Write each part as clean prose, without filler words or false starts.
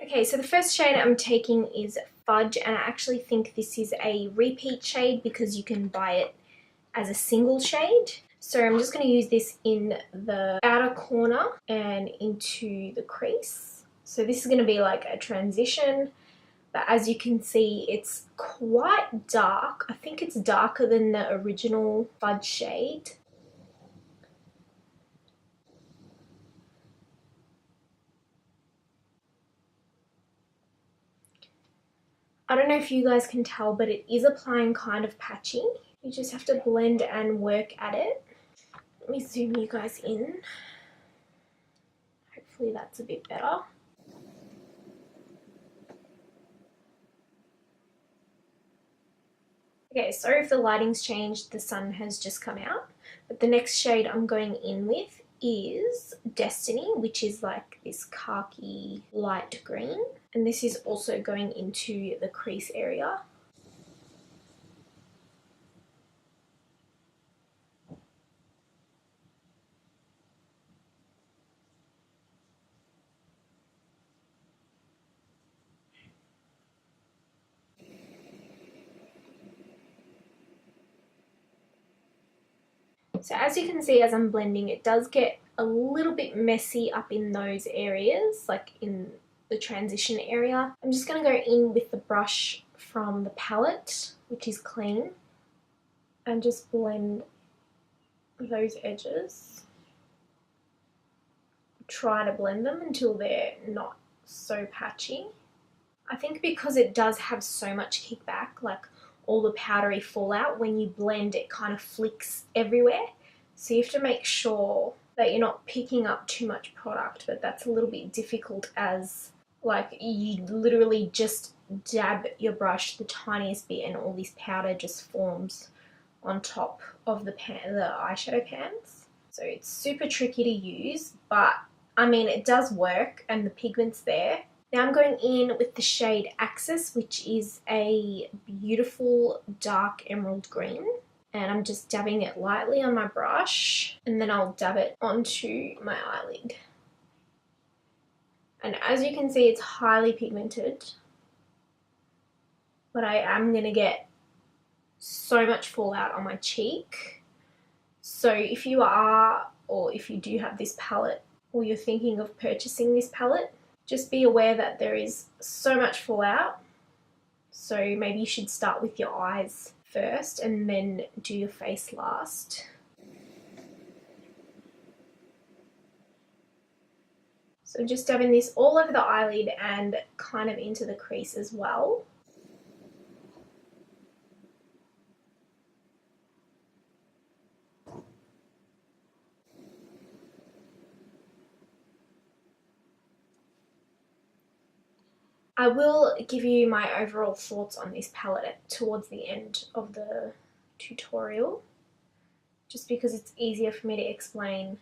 Okay, so the first shade I'm taking is Fudge, and I actually think this is a repeat shade because you can buy it as a single shade. So I'm just going to use this in the outer corner and into the crease. So this is going to be like a transition, but as you can see, it's quite dark. I think it's darker than the original Fudge shade. I don't know if you guys can tell, but it is applying kind of patchy. You just have to blend and work at it. Let me zoom you guys in. Hopefully that's a bit better. Okay, sorry if the lighting's changed, the sun has just come out. But the next shade I'm going in with is Destiny, which is like this khaki light green. And this is also going into the crease area. So as you can see, as I'm blending, it does get a little bit messy up in those areas, like in the transition area. I'm just going to go in with the brush from the palette, which is clean, and just blend those edges. Try to blend them until they're not so patchy. I think because it does have so much kickback, like all the powdery fallout, when you blend it kind of flicks everywhere. So you have to make sure that you're not picking up too much product, but that's a little bit difficult as like you literally just dab your brush the tiniest bit and all this powder just forms on top of the eyeshadow pans. So it's super tricky to use, but I mean it does work and the pigment's there. Now I'm going in with the shade Axis, which is a beautiful dark emerald green. And I'm just dabbing it lightly on my brush, and then I'll dab it onto my eyelid. And as you can see, it's highly pigmented, but I am going to get so much fallout on my cheek. So if you are, or if you do have this palette, or you're thinking of purchasing this palette, just be aware that there is so much fallout. So maybe you should start with your eyes first and then do your face last. So just dabbing this all over the eyelid and kind of into the crease as well. I will give you my overall thoughts on this palette towards the end of the tutorial, just because it's easier for me to explain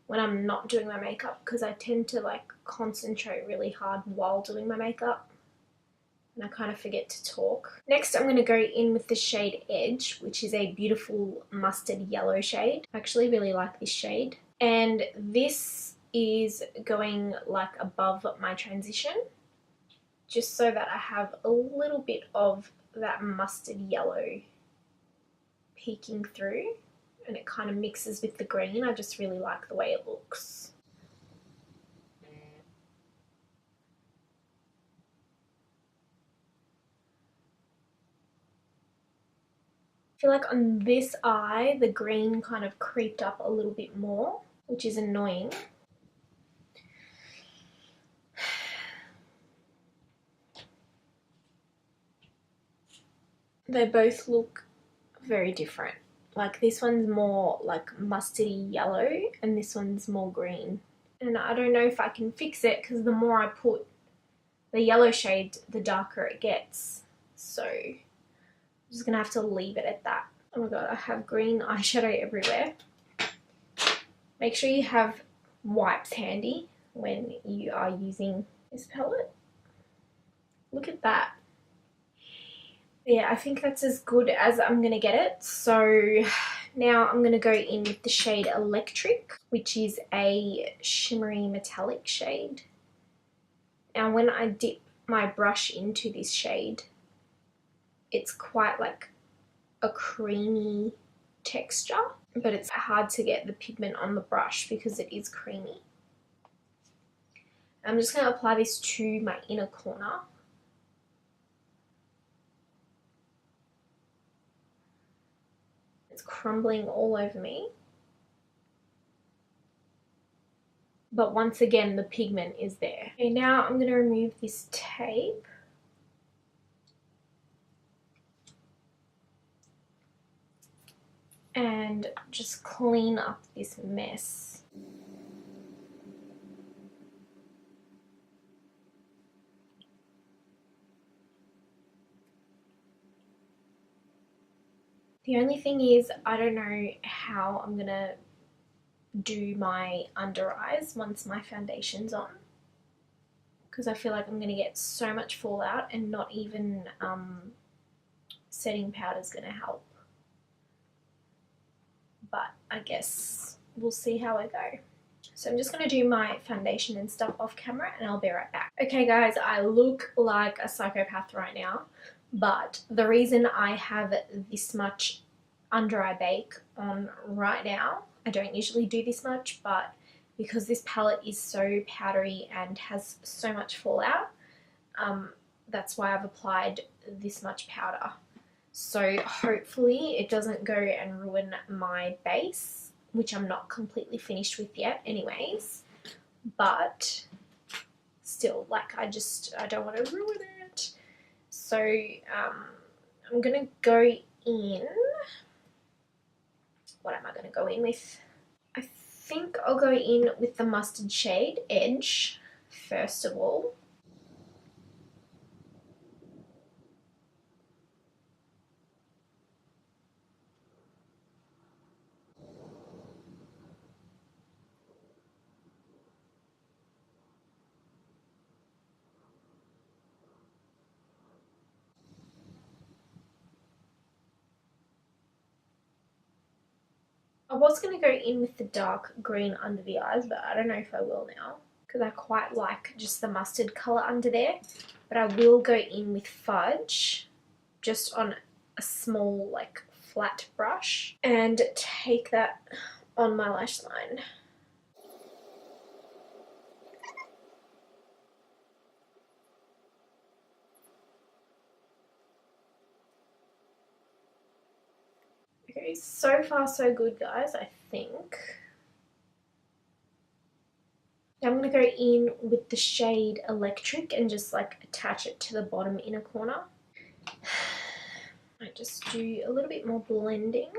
when I'm not doing my makeup, because I tend to like concentrate really hard while doing my makeup and I kind of forget to talk. Next I'm going to go in with the shade Edge, which is a beautiful mustard yellow shade. I actually really like this shade, and this is going like above my transition, just so that I have a little bit of that mustard yellow peeking through, and it kind of mixes with the green. I just really like the way it looks. I feel like on this eye, the green kind of creeped up a little bit more, which is annoying. They both look very different. Like this one's more like mustardy yellow and this one's more green. And I don't know if I can fix it because the more I put the yellow shade, the darker it gets. So I'm just gonna have to leave it at that. Oh my god, I have green eyeshadow everywhere. Make sure you have wipes handy when you are using this palette. Look at that. Yeah, I think that's as good as I'm going to get it. So now I'm going to go in with the shade Electric, which is a shimmery metallic shade. Now when I dip my brush into this shade, it's quite like a creamy texture, but it's hard to get the pigment on the brush because it is creamy. I'm just going to apply this to my inner corner. It's crumbling all over me. But once again, the pigment is there. Okay, now I'm going to remove this tape. And just clean up this mess. The only thing is, I don't know how I'm going to do my under eyes once my foundation's on, because I feel like I'm going to get so much fallout and not even setting powder is going to help. But I guess we'll see how I go. So I'm just going to do my foundation and stuff off camera and I'll be right back. Okay guys, I look like a psychopath right now, but the reason I have this much under eye bake on right now, I don't usually do this much, but because this palette is so powdery and has so much fallout, that's why I've applied this much powder. So hopefully it doesn't go and ruin my base, which I'm not completely finished with yet anyways, but still, like, I don't want to ruin it. So I'm going to go in, what am I going to go in with? I think I'll go in with the mustard shade Edge first of all. I was going to go in with the dark green under the eyes, but I don't know if I will now because I quite like just the mustard colour under there. But I will go in with fudge just on a small, like, flat brush and take that on my lash line. Okay, so far so good guys, I think. Now I'm going to go in with the shade Electric and just like attach it to the bottom inner corner. I just do a little bit more blending.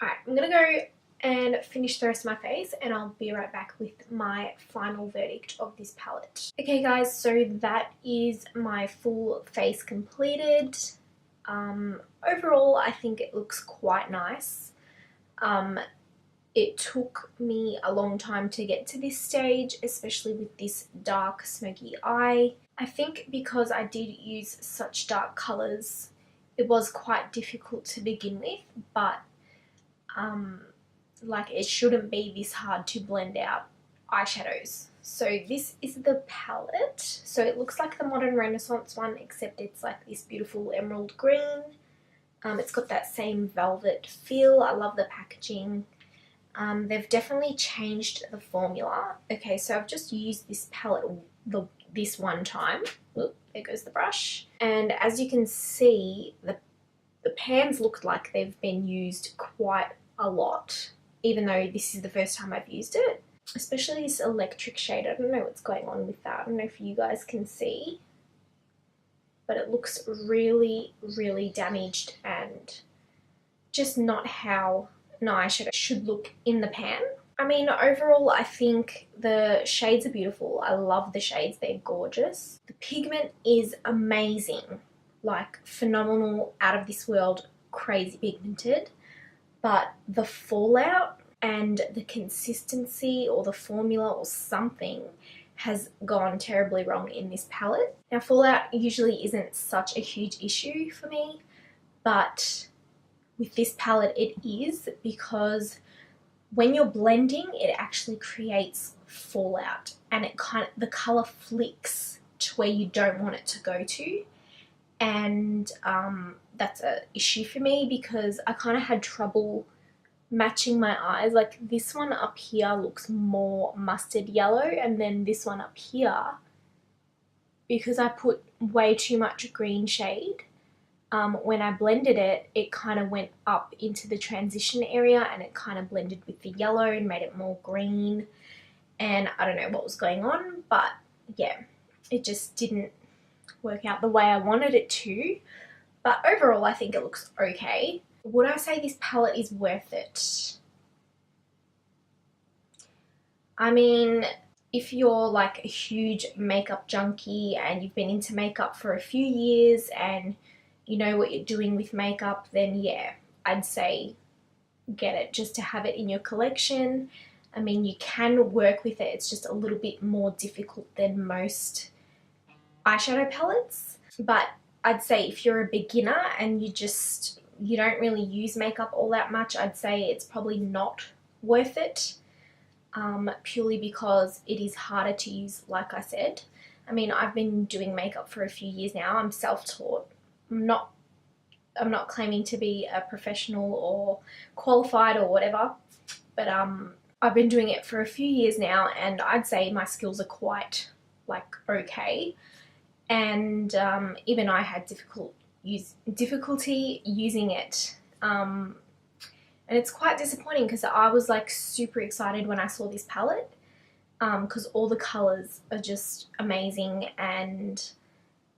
Alright, I'm going to go and finish the rest of my face and I'll be right back with my final verdict of this palette. Okay guys, so that is my full face completed. Overall I think it looks quite nice. It took me a long time to get to this stage, especially with this dark smoky eye. I think because I did use such dark colours, it was quite difficult to begin with, but like, it shouldn't be this hard to blend out eyeshadows. So this is the palette. So it looks like the Modern Renaissance one, except it's like this beautiful emerald green. It's got that same velvet feel. I love the packaging. They've definitely changed the formula. Okay, so I've just used this palette this one time. Oop, there goes the brush. And as you can see, the pans look like they've been used quite a lot, even though this is the first time I've used it. Especially this Electric shade. I don't know what's going on with that. I don't know if you guys can see, but it looks really, really damaged and just not how an eyeshadow should look in the pan. I mean, overall, I think the shades are beautiful. I love the shades. They're gorgeous. The pigment is amazing. Like, phenomenal, out of this world, crazy pigmented. But the fallout and the consistency or the formula or something has gone terribly wrong in this palette. Now, fallout usually isn't such a huge issue for me, but with this palette it is, because when you're blending it actually creates fallout, and the color flicks to where you don't want it to go to. And that's an issue for me because I kind of had trouble matching my eyes. Like this one up here looks more mustard yellow, and then this one up here, because I put way too much green shade, when I blended it, it kind of went up into the transition area and it kind of blended with the yellow and made it more green. And I don't know what was going on, but yeah, it just didn't work out the way I wanted it to. But overall, I think it looks okay. Would I say this palette is worth it? I mean, if you're like a huge makeup junkie and you've been into makeup for a few years and you know what you're doing with makeup, then yeah, I'd say get it just to have it in your collection. I mean, you can work with it, it's just a little bit more difficult than most eyeshadow palettes. But I'd say if you're a beginner and you don't really use makeup all that much, I'd say it's probably not worth it, purely because it is harder to use, like I said. I mean, I've been doing makeup for a few years now. I'm self-taught. I'm not claiming to be a professional or qualified or whatever, but I've been doing it for a few years now, and I'd say my skills are quite like okay. And even I had difficulty using it, and it's quite disappointing because I was like super excited when I saw this palette, because all the colors are just amazing, and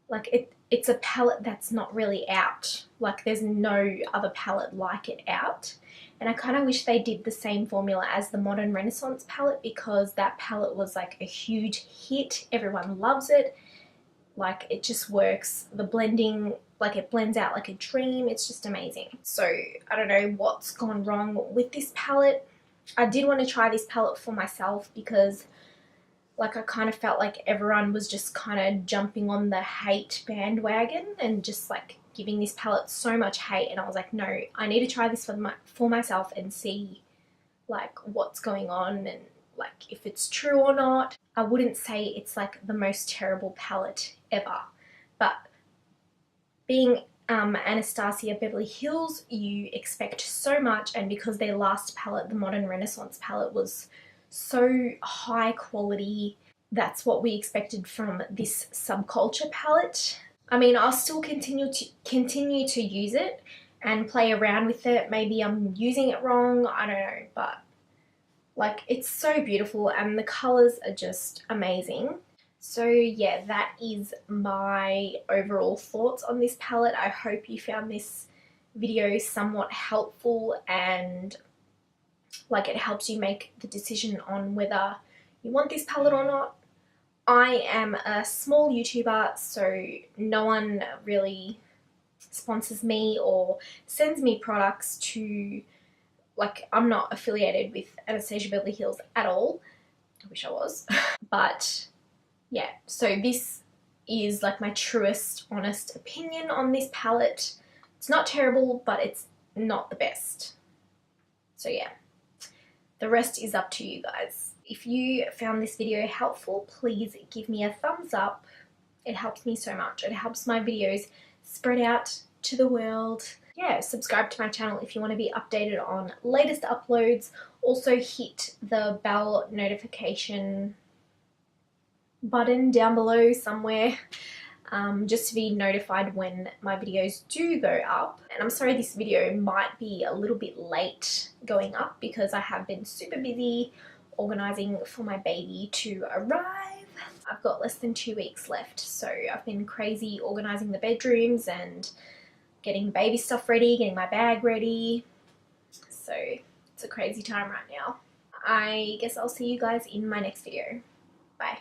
like it's a palette that's not really out. Like there's no other palette like it out. And I kind of wish they did the same formula as the Modern Renaissance palette, because that palette was like a huge hit. Everyone loves it. Like it just works. The blending, like it blends out like a dream. It's just amazing. So I don't know what's gone wrong with this palette. I did want to try this palette for myself because like I kind of felt like everyone was just kind of jumping on the hate bandwagon and just like giving this palette so much hate, and I was like, no, I need to try this for myself and see like what's going on and like if it's true or not. I wouldn't say it's like the most terrible palette ever, but being Anastasia Beverly Hills, you expect so much, and because their last palette, the Modern Renaissance palette, was so high quality, that's what we expected from this Subculture palette. I mean, I'll still continue to use it and play around with it. Maybe I'm using it wrong, I don't know, but like it's so beautiful and the colors are just amazing. So yeah, that is my overall thoughts on this palette. I hope you found this video somewhat helpful and like it helps you make the decision on whether you want this palette or not. I am a small YouTuber, so no one really sponsors me or sends me products to, like, I'm not affiliated with Anastasia Beverly Hills at all. I wish I was. But yeah, so this is like my truest, honest opinion on this palette. It's not terrible, but it's not the best. So yeah, the rest is up to you guys. If you found this video helpful, please give me a thumbs up. It helps me so much. It helps my videos spread out to the world. Yeah, subscribe to my channel if you want to be updated on latest uploads. Also hit the bell notification button down below somewhere, just to be notified when my videos do go up. And I'm sorry this video might be a little bit late going up because I have been super busy organising for my baby to arrive. I've got less than 2 weeks left, so I've been crazy organising the bedrooms and getting baby stuff ready, getting my bag ready. So it's a crazy time right now. I guess I'll see you guys in my next video. Bye.